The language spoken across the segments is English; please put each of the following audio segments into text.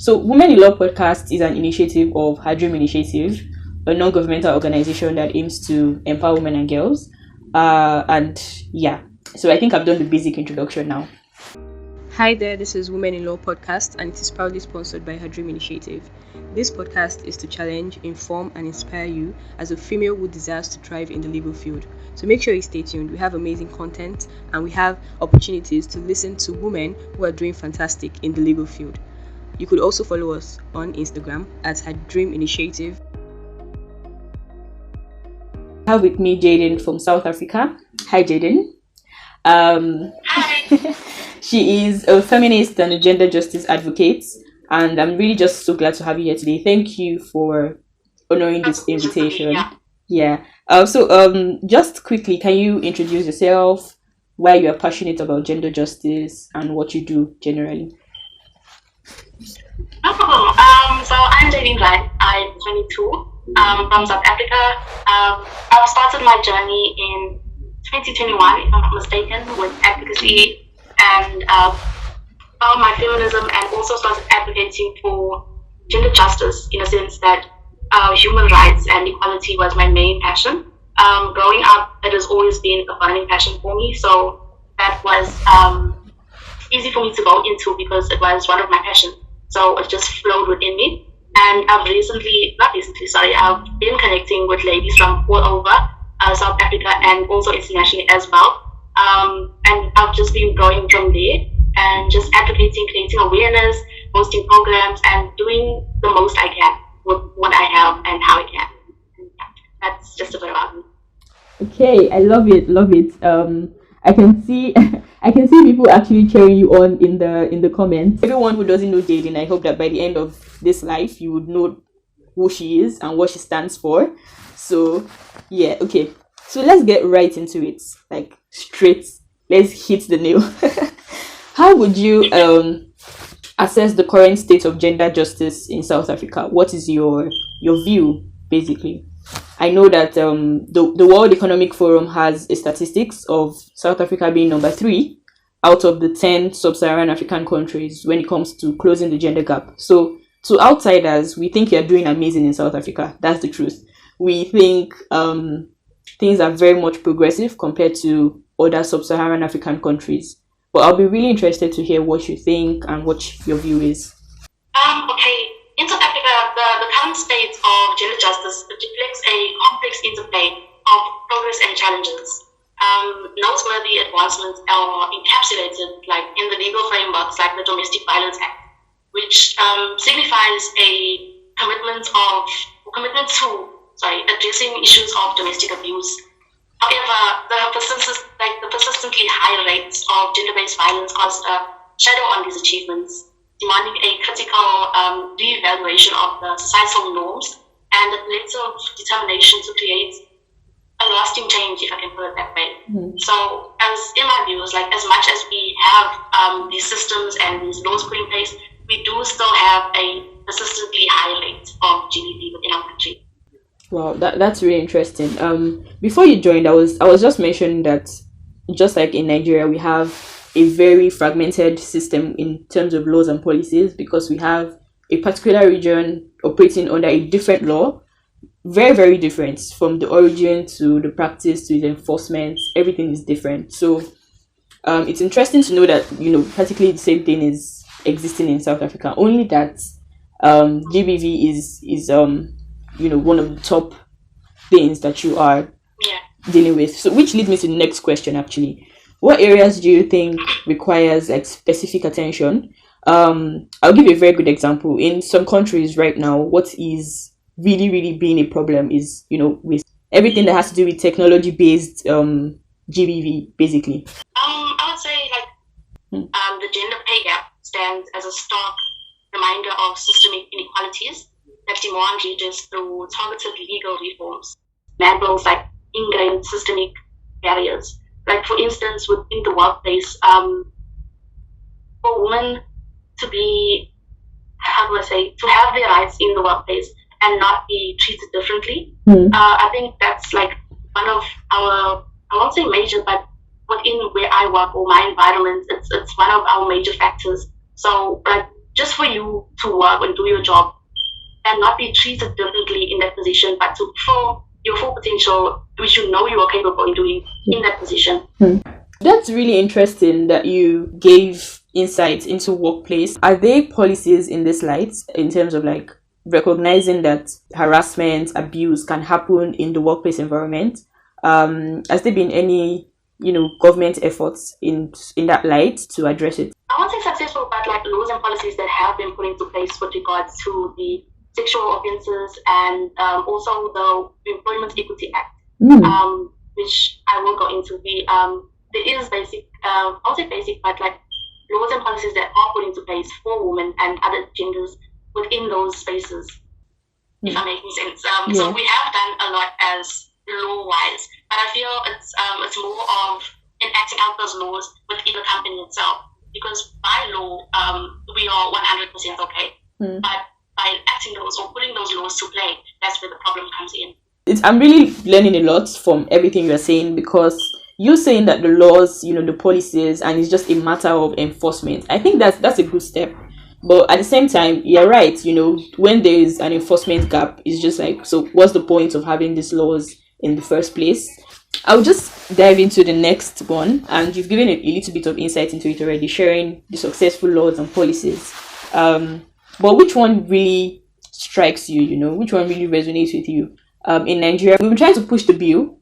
So, Women in Law podcast is an initiative of Her Dream Initiative, a non-governmental organization that aims to empower women and girls. And yeah, so I think I've done the basic introduction now. Hi there, this is Women in Law podcast, and it is proudly sponsored by Her Dream Initiative. This podcast is to challenge, inform, and inspire you as a female who desires to thrive in the legal field. So make sure you stay tuned. We have amazing content, and we have opportunities to listen to women who are doing fantastic in the legal field. You could also follow us on Instagram at Her Dream Initiative. I have with me Jadean from South Africa. Hi, Jadean. Hi. She is a feminist and a gender justice advocate, and I'm really just so glad to have you here today. Thank you for honoring this invitation. Yeah. So just quickly, can you introduce yourself, why you are passionate about gender justice, and what you do generally? No problem. So I'm Jadean Wright. I'm 22. From South Africa. I've started my journey in 2021, if I'm not mistaken, with advocacy and found my feminism, and also started advocating for gender justice in a sense that human rights and equality was my main passion. Growing up, it has always been a burning passion for me, so that was easy for me to go into because it was one of my passions. So it just flowed within me. And I've I've been connecting with ladies from all over South Africa and also internationally as well. And I've just been growing from there and just advocating, creating awareness, hosting programs, and doing the most I can with what I have and how I can. And that's just a bit about me. Okay, I love it. I can see people actually cheering you on in the comments. Everyone who doesn't know Jadean, I hope that by the end of this life you would know who she is and what she stands for. So yeah, okay. So let's get right into it. Like straight, let's hit the nail. How would you assess the current state of gender justice in South Africa? What is your view, basically? I know that the World Economic Forum has a statistics of South Africa being number 3 out of the 10 sub-Saharan African countries when it comes to closing the gender gap. So to outsiders, we think you're doing amazing in South Africa. That's the truth. We think things are very much progressive compared to other sub-Saharan African countries. But I'll be really interested to hear what you think and what your view is. Okay. In South Africa, the current state of gender justice reflects a complex interplay of progress and challenges. Noteworthy advancements are encapsulated like in the legal frameworks like the Domestic Violence Act, which signifies a commitment to addressing issues of domestic abuse. However, the persistently high rates of gender-based violence cast a shadow on these achievements, demanding a critical re-evaluation of the societal norms and a collective determination to create a lasting change, if I can put it that way. Mm-hmm. So, in my views, like as much as we have these systems and these laws put in place, we do still have a persistently high rate of GBV within our country. Wow, that's really interesting. Before you joined, I was just mentioning that just like in Nigeria, we have a very fragmented system in terms of laws and policies because we have a particular region operating under a different law, very, very different from the origin to the practice to the enforcement. Everything is different. So it's interesting to know that, practically the same thing is existing in South Africa, only that GBV is one of the top things that you are dealing with. So which leads me to the next question, actually. What areas do you think requires like specific attention? I'll give you a very good example. In some countries right now, what is really, really being a problem is, with everything that has to do with technology-based GBV, basically. I would say the gender pay gap stands as a stark reminder of systemic inequalities that demand redress through targeted legal reforms. Examples like ingrained systemic barriers. Like, for instance, within the workplace, for women to be, to have their rights in the workplace and not be treated differently. I think that's like one of our, I won't say major, but within where I work or my environment, it's one of our major factors. So, just for you to work and do your job and not be treated differently in that position, but to fulfill your full potential, which you know you are capable in doing in that position. That's really interesting that you gave insights into workplace. Are there policies in this light in terms of like recognizing that harassment, abuse can happen in the workplace environment? Has there been any, government efforts in that light to address it? I won't say successful, but like laws and policies that have been put into place with regards to the sexual offences and also the Employment Equity Act, which I will go into. There is basic, I'll say basic, but like laws and policies that are put into place for women and other genders within those spaces, if I'm making sense. So we have done a lot as law-wise, but I feel it's more of enacting out those laws within the company itself, because by law, we are 100% okay, but by enacting those or putting those laws to play, that's where the problem comes in. I'm really learning a lot from everything you're saying, because you're saying that the laws, the policies, and it's just a matter of enforcement. I think that's a good step. But at the same time, you're right, when there is an enforcement gap, it's just like, so what's the point of having these laws in the first place? I'll just dive into the next one, and you've given a little bit of insight into it already, sharing the successful laws and policies. But which one really strikes you, which one really resonates with you? In Nigeria, we were trying to push the bill.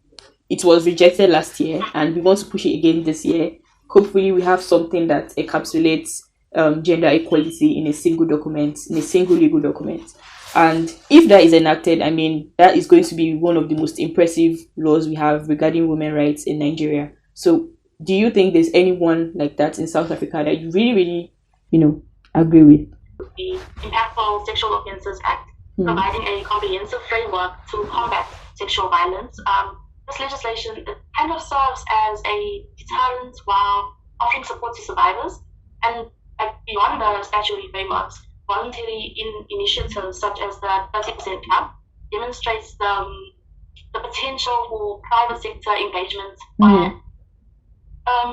It was rejected last year, and we want to push it again this year. Hopefully, we have something that encapsulates gender equality in a single document, in a single legal document. And if that is enacted, I mean, that is going to be one of the most impressive laws we have regarding women's rights in Nigeria. So, do you think there's anyone like that in South Africa that you really, really, agree with? The Impactful Sexual Offences Act, providing a comprehensive framework to combat sexual violence. This legislation, it kind of serves as a deterrent while offering support to survivors, and beyond the statutory frameworks, voluntary initiatives such as the 30% Club demonstrates the potential for private sector engagement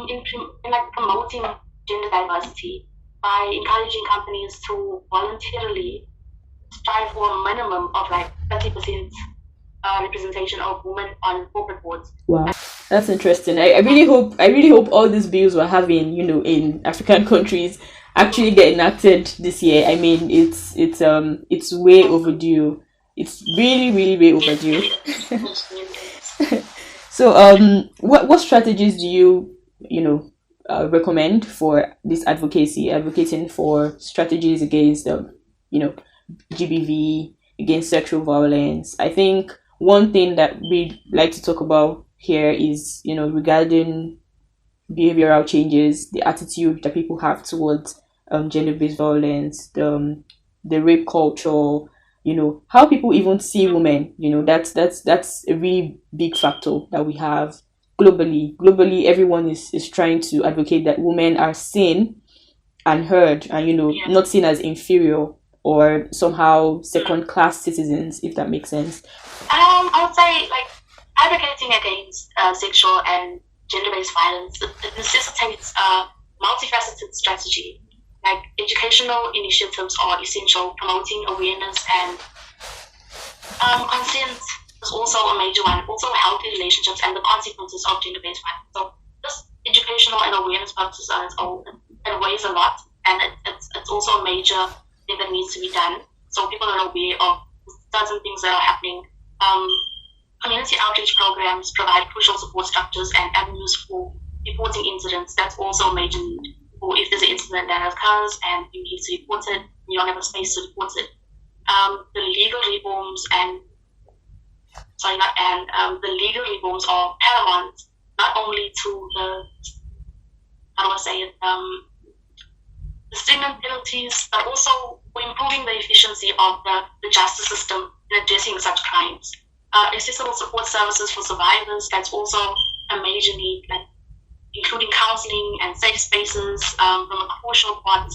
in promoting gender diversity by encouraging companies to voluntarily strive for a minimum of 30% representation of women on corporate boards. Wow, that's interesting. I really hope all these bills we're having, in African countries actually get enacted this year. I mean, it's way overdue. It's really, really way overdue. So, what strategies do you recommend for this advocating for strategies against GBV, against sexual violence? I think one thing that we'd like to talk about here is, regarding behavioral changes, the attitude that people have towards gender-based violence, the rape culture, how people even see women. That's a really big factor that we have globally. Everyone is trying to advocate that women are seen and heard, and not seen as inferior or somehow second-class citizens, if that makes sense. I would say advocating against sexual and gender-based violence, it necessitates a multifaceted strategy. Educational initiatives are essential, promoting awareness, and consent is also a major one. Also, healthy relationships and the consequences of gender-based violence. So, just educational and awareness purposes on its own, it weighs a lot, and it's also a major thing that needs to be done, so people are aware of certain things that are happening. Community outreach programs provide crucial support structures and avenues for reporting incidents. That's also a major need. Or if there's an incident that occurs and you need to report it, you don't have a space to report it. The legal reforms the legal reforms are paramount, not only to the stigma penalties, but also for improving the efficiency of the justice system in addressing such crimes. Accessible support services for survivors, that's also a major need, including counseling and safe spaces from a crucial part.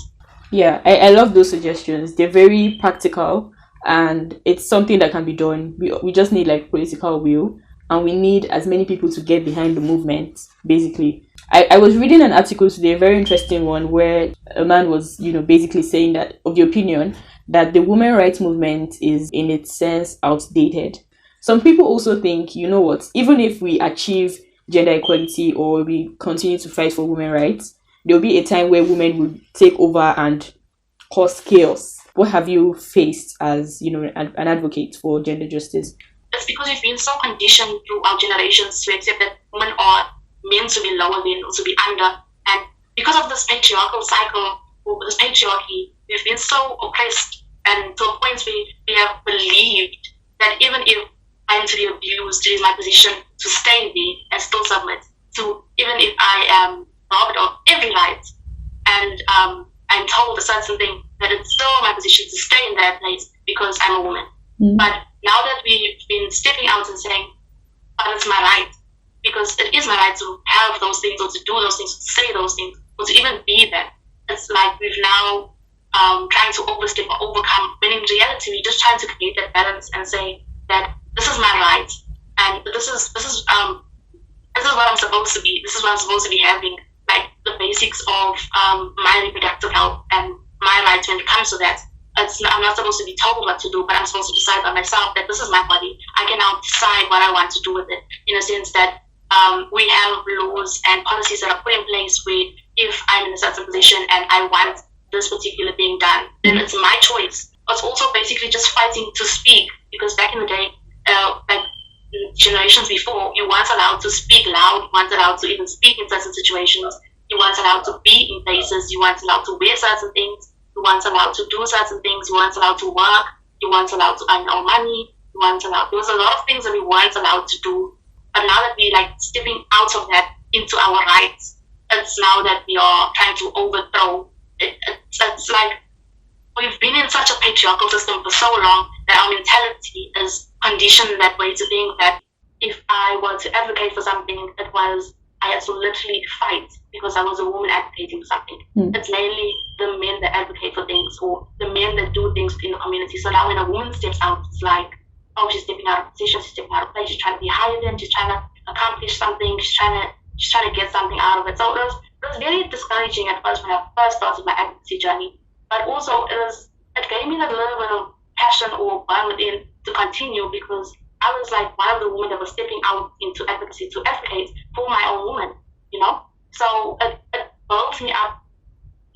Yeah, I love those suggestions. They're very practical, and it's something that can be done. We just need political will and we need as many people to get behind the movement, basically. I was reading an article today, a very interesting one, where a man was, basically saying that, of the opinion, that the women rights movement is, in its sense, outdated. Some people also think, even if we achieve gender equality or we continue to fight for women's rights, there will be a time where women will take over and cause chaos. What have you faced as, an advocate for gender justice? It's because we've been so conditioned throughout generations to accept that women are meant to be lower than, to be under. And because of this patriarchal cycle, or this patriarchy, we've been so oppressed, and to a point where we have believed that even if I'm to be abused, it is my position to stay there and still submit. To even if I am robbed of every right and I'm told a certain thing, that it's still my position to stay in that place because I'm a woman. But now that we've been stepping out and saying, but it's my right, because it is my right to have those things, or to do those things, to say those things, or to even be there. It's like we've now trying to overstep or overcome, when in reality we're just trying to create that balance and say that this is my right, and this is what I'm supposed to be. This is what I'm supposed to be having, like the basics of my reproductive health and my rights when it comes to that. I'm not supposed to be told what to do, but I'm supposed to decide by myself that this is my body. I can now decide what I want to do with it, in a sense that we have laws and policies that are put in place where if I'm in a certain position and I want this particular thing done, then it's my choice. It's also basically just fighting to speak, because back in the day, like generations before, you weren't allowed to speak loud, you weren't allowed to even speak in certain situations, you weren't allowed to be in places, you weren't allowed to wear certain things, you weren't allowed to do certain things, you weren't allowed to work, you weren't allowed to earn no money, you weren't allowed. There was a lot of things that we weren't allowed to do. But now that we're like stepping out of that into our rights, it's now that we are trying to overthrow it. It's like we've been in such a patriarchal system for so long that our mentality is conditioned that way, to think that if I were to advocate for something, I had to literally fight because I was a woman advocating for something. It's mainly the men that advocate for things, or the men that do things in the community. So now when a woman steps out, it's like, oh, she's stepping out of position, she's stepping out of place, she's trying to be higher than, she's trying to accomplish something, she's trying to get something out of it. So it was very discouraging at first when I first started my advocacy journey. But also it gave me that little bit of passion or burn within to continue, because I was like one of the women that was stepping out into advocacy to advocate for my own woman, So it built me up,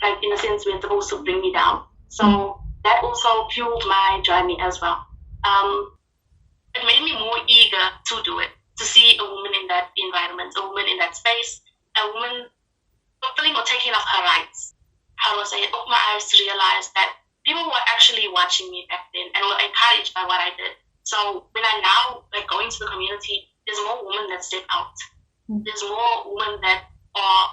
like in a sense when it's supposed to bring me down. So that also fueled my journey as well. It made me more eager to do it, to see a woman in that environment, a woman in that space, a woman fulfilling or taking off her rights. How do I say it? Opened my eyes to realize that people were actually watching me back then and were encouraged by what I did. So when I now go into the community, there's more women that step out. There's more women that are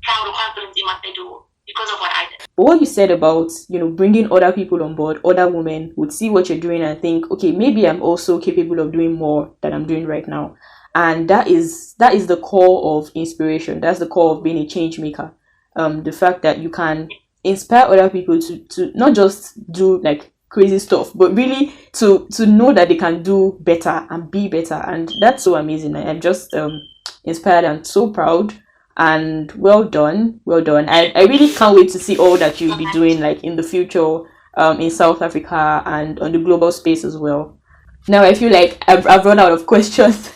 proud or confident in what they do because of what I did. But what you said about, bringing other people on board, other women would see what you're doing and think, okay, maybe I'm also capable of doing more than I'm doing right now. And that is the core of inspiration. That's the core of being a change maker. The fact that you can inspire other people to not just do crazy stuff, but really to know that they can do better and be better. And that's so amazing. I'm just inspired and so proud, and well done. I really can't wait to see all that you'll be doing in the future in South Africa and on the global space as well. Now I feel like I've run out of questions.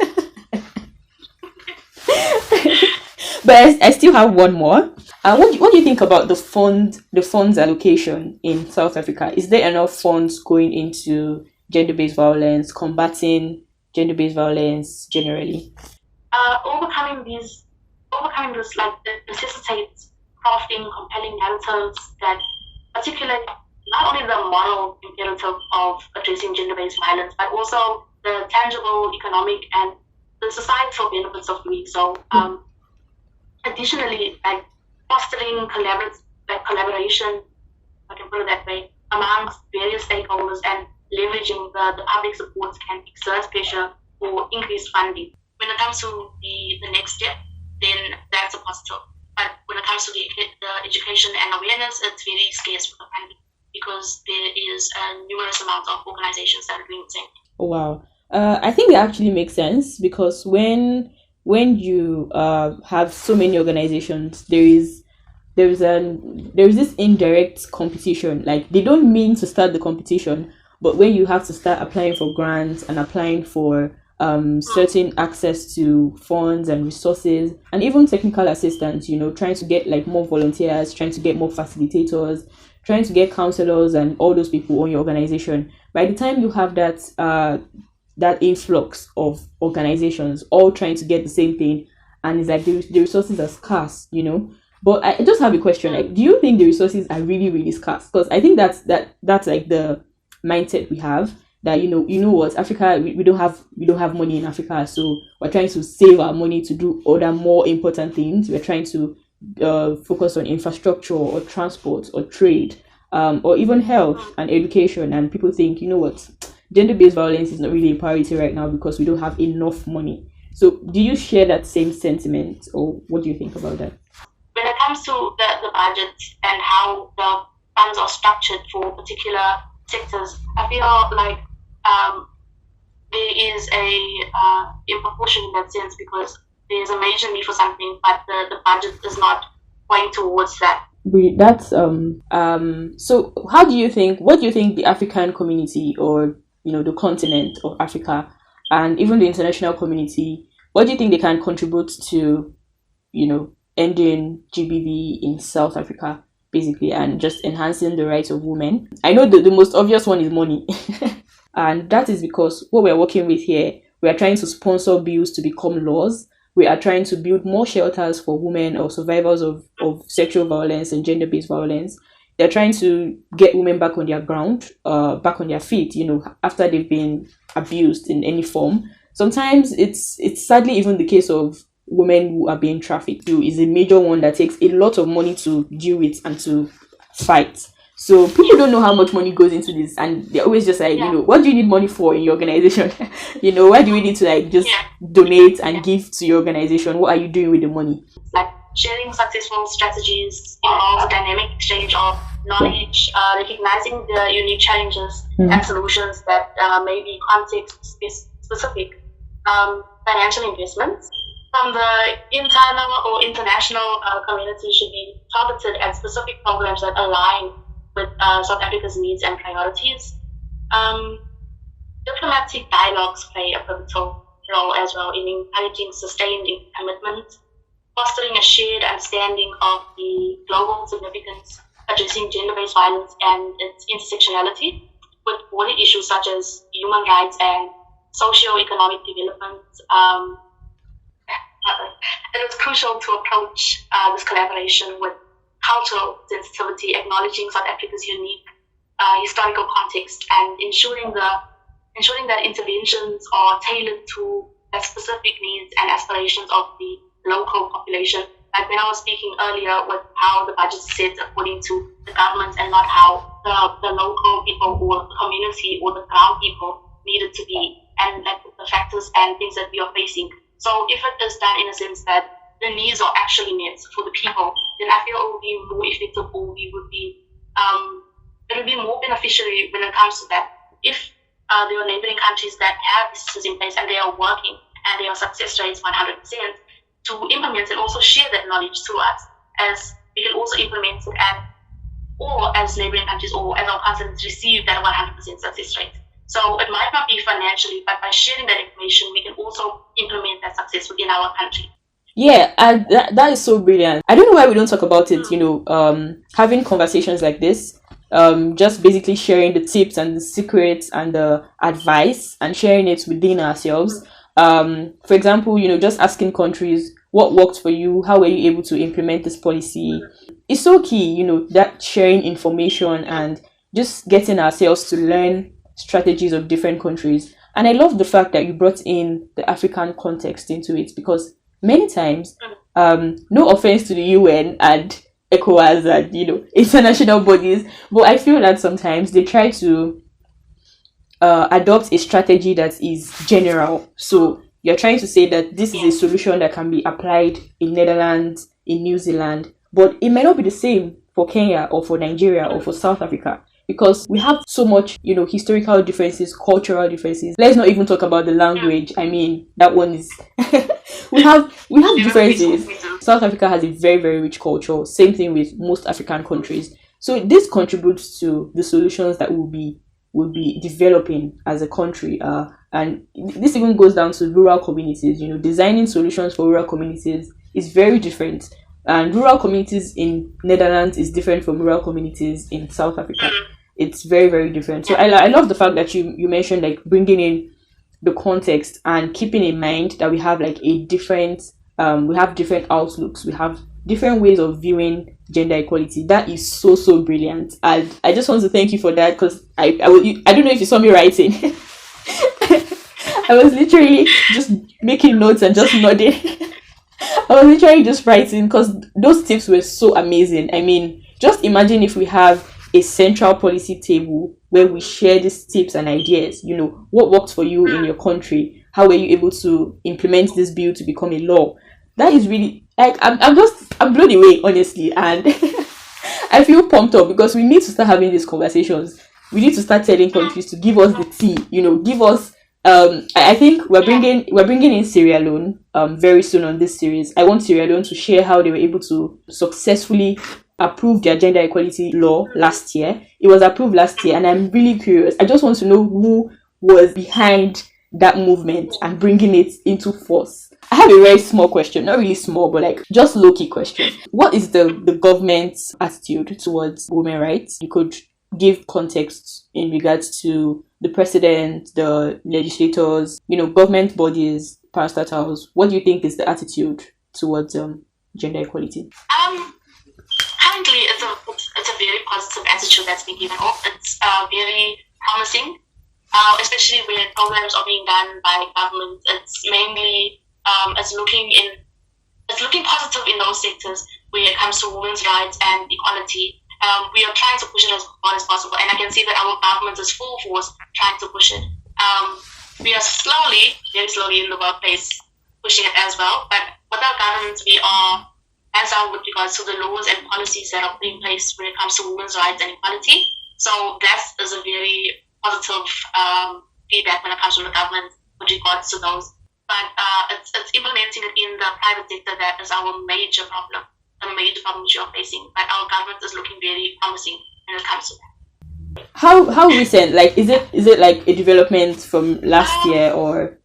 But I still have one more. What do you think about the funds allocation in South Africa? Is there enough funds going into gender-based violence, combating gender-based violence generally? Overcoming this necessitates crafting compelling narratives that particularly not only the moral imperative of addressing gender-based violence, but also the tangible economic and the societal benefits of doing so. Additionally, fostering collaboration, if I can put it that way, amongst various stakeholders and leveraging the public supports can exert pressure for increased funding. When it comes to the next step, then that's a positive. But when it comes to the education and awareness, it's very scarce for the funding, because there is a numerous amount of organizations that are doing the same. Oh, wow. I think that actually makes sense because when you have so many organizations, there is this indirect competition. Like they don't mean to start the competition, but when you have to start applying for grants and applying for certain access to funds and resources and even technical assistance, trying to get like more volunteers, trying to get more facilitators, trying to get counselors and all those people on your organization. By the time you have that influx of organizations all trying to get the same thing, and it's like the resources are scarce. But I just have a question. Like, do you think the resources are really, really scarce? Because I think that's like the mindset we have, that what, Africa, we don't have money in Africa, so we're trying to save our money to do other more important things. We're trying to focus on infrastructure or transport or trade, or even health and education. And people think, what, gender-based violence is not really a priority right now because we don't have enough money. So do you share that same sentiment, or what do you think about that? When it comes to the budgets and how the funds are structured for particular sectors, I feel like there is a improportion in that sense, because there's a major need for something, but the budget is not going towards that. That's so what do you think the African community, or the continent of Africa, and even the international community, what do you think they can contribute to ending GBV in South Africa, basically, and just enhancing the rights of women? I know the most obvious one is money. And that is because what we're working with here, we are trying to sponsor bills to become laws. We are trying to build more shelters for women or survivors of sexual violence and gender-based violence. They're trying to get women back on their ground, back on their feet, after they've been abused in any form. Sometimes it's sadly even the case of women who are being trafficked too, is a major one that takes a lot of money to deal with and to fight. So people don't know how much money goes into this, and they're always just like, what do you need money for in your organization? Why do we need to like just donate and give to your organization? What are you doing with the money? Like sharing successful strategies involves a dynamic exchange of knowledge, recognizing the unique challenges and solutions that may be context specific. Financial investments from the internal or international community should be targeted at specific programs that align with South Africa's needs and priorities. Diplomatic dialogues play a pivotal role as well in encouraging sustained commitment, fostering a shared understanding of the global significance, addressing gender-based violence and its intersectionality with broader issues such as human rights and socio-economic development. It is crucial to approach this collaboration with cultural sensitivity, acknowledging South Africa's unique historical context, and ensuring that interventions are tailored to the specific needs and aspirations of the local population. Like when I was speaking earlier with how the budget is set according to the government and not how the local people or the community or the ground people need it to be, and like the factors and things that we are facing. So if it is done in a sense that the needs are actually met for the people, then I feel it will be more effective, or it would be more beneficial when it comes to that. If there are neighboring countries that have this system in place and they are working and their success rates 100%, to implement and also share that knowledge to us, as we can also implement it, or as neighboring countries or as our continents receive that 100% success rate. So it might not be financially, but by sharing that information, we can also implement that success within our country. Yeah, and that is so brilliant. I don't know why we don't talk about it, having conversations like this, just basically sharing the tips and the secrets and the advice and sharing it within ourselves. For example, just asking countries what worked for you, how were you able to implement this policy. It's so key, that sharing information and just getting ourselves to learn strategies of different countries. And I love the fact that you brought in the African context into it, because many times, no offense to the UN and ECOWAS and international bodies, but I feel that sometimes they try to adopt a strategy that is general. So you're trying to say that this is a solution that can be applied in Netherlands, in New Zealand, but it might not be the same for Kenya or for Nigeria or for South Africa. because we have so much, historical differences, cultural differences. Let's not even talk about the language. I mean, that one is we have differences. South Africa has a very, very rich culture. Same thing with most African countries. So this contributes to the solutions that we'll be developing as a country. And this even goes down to rural communities. Designing solutions for rural communities is very different. And rural communities in Netherlands is different from rural communities in South Africa. It's very, very different. So I love the fact that you mentioned like bringing in the context and keeping in mind that we have like we have different outlooks. We have different ways of viewing gender equality. That is so brilliant. And I just want to thank you for that, because I don't know if you saw me writing. I was literally just making notes and just nodding. I was literally just writing because those tips were so amazing. I mean, just imagine if we have a central policy table where we share these tips and ideas. What worked for you in your country? How were you able to implement this bill to become a law? That is really, like, I'm blown away, honestly. And I feel pumped up because we need to start having these conversations. We need to start telling countries to give us the tea, give us, I think we're bringing in Sierra Leone very soon on this series. I want Sierra Leone to share how they were able to successfully approve their gender equality law last year. It was approved last year, and I'm really curious. I just want to know who was behind that movement and bringing it into force. I have a very small question, not really small, but like just low-key question. What is the government's attitude towards women's rights? You could give context in regards to the president, the legislators, government bodies, parastatals. What do you think is the attitude towards gender equality? Currently, it's a very positive attitude that's been given off. It's very promising, especially when programs are being done by government. It's mainly it's looking positive in those sectors where it comes to women's rights and equality. We are trying to push it as hard as possible, and I can see that our government is full force trying to push it. We are very slowly in the workplace pushing it as well, but with our government, we are hands down with regards to the laws and policies that are put in place when it comes to women's rights and equality. So that is a very positive feedback when it comes from the government with regards to those. But it's implementing it in the private sector that is our major problem. The major problem we are facing, but our government is looking very promising when it comes to that. How recent? Like, is it like a development from last year or?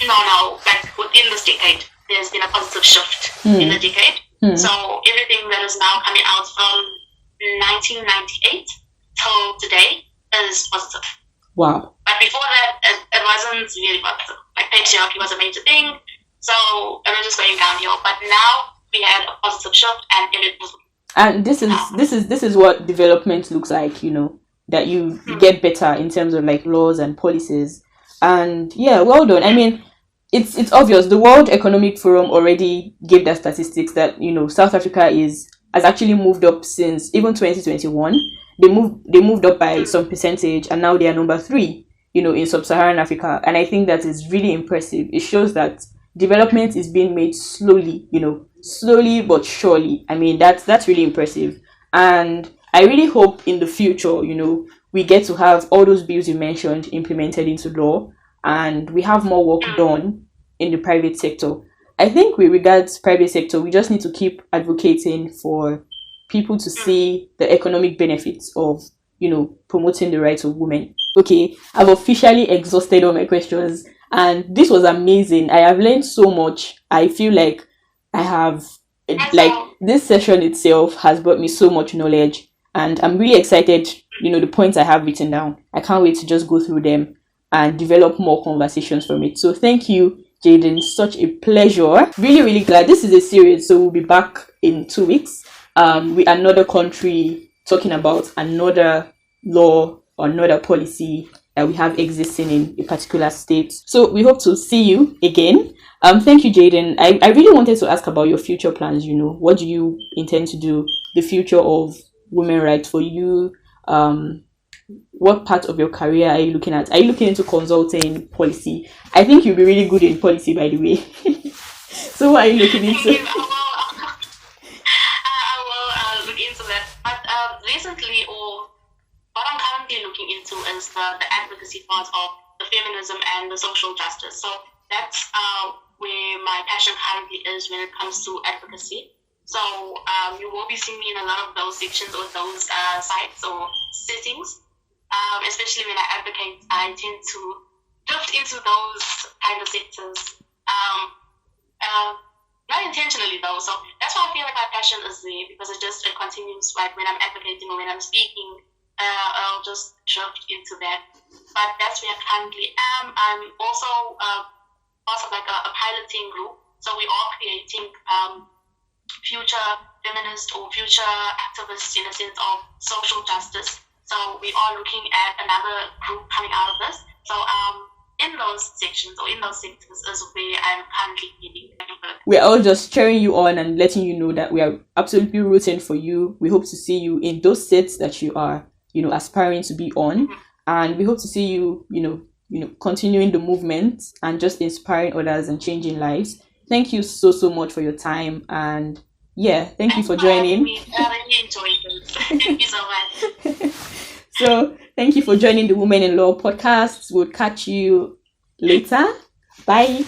No. But within this decade, there's been a positive shift in the decade. So everything that is now coming out from 1998 till today is positive. Wow. But before that, it wasn't really positive. Like patriarchy was a major thing, so it was just going downhill. But now we had a positive shift, and it was. And this is what development looks like. That you get better in terms of like laws and policies. And yeah, well done. I mean, it's obvious. The World Economic Forum already gave their statistics that South Africa has actually moved up since even 2021. They moved up by some percentage, and now they are number 3, in sub-Saharan Africa. And I think that is really impressive. It shows that development is being made slowly, slowly but surely. I mean, that's really impressive. And I really hope in the future, we get to have all those bills you mentioned implemented into law, and we have more work done in the private sector. I think with regards private sector, we just need to keep advocating for people to see the economic benefits of, promoting the rights of women. Okay, I've officially exhausted all my questions, and this was amazing. I have learned so much. I feel like I have, this session itself has brought me so much knowledge, and I'm really excited, the points I have written down. I can't wait to just go through them and develop more conversations from it. So thank you, Jadean. Such a pleasure. Really, really glad. This is a series, so we'll be back in 2 weeks with another country talking about another law or another policy that we have existing in a particular state. So we hope to see you again. Thank you, Jadean. I really wanted to ask about your future plans. What do you intend to do? The future of women's rights for you? What part of your career are you looking at? Are you looking into consulting, policy? I think you'll be really good in policy, by the way. So what are you looking into? I will look into that. But recently, or what I'm especially looking into is the advocacy part of the feminism and the social justice. So that's where my passion currently is when it comes to advocacy. So you will be seeing me in a lot of those sections or those sites or settings. Especially when I advocate, I tend to drift into those kind of sectors. Not intentionally though, so that's why I feel like my passion is there, because it continues, like when I'm advocating or when I'm speaking, I'll just drift into that. But that's where I currently am. I'm also part of like a piloting group, so we are creating future feminist or future activists in a sense of social justice. So we are looking at another group coming out of this. So in those sections or in those sectors is where I'm currently heading. We're all just cheering you on and letting you know that we are absolutely rooting for you. We hope to see you in those seats that you are, aspiring to be on. Mm-hmm. And we hope to see you, continuing the movement and just inspiring others and changing lives. Thank you so much for your time. And thank you for joining. I really enjoyed it. Thank you so much. So thank you for joining the Women in Law podcast. We'll catch you later. Bye.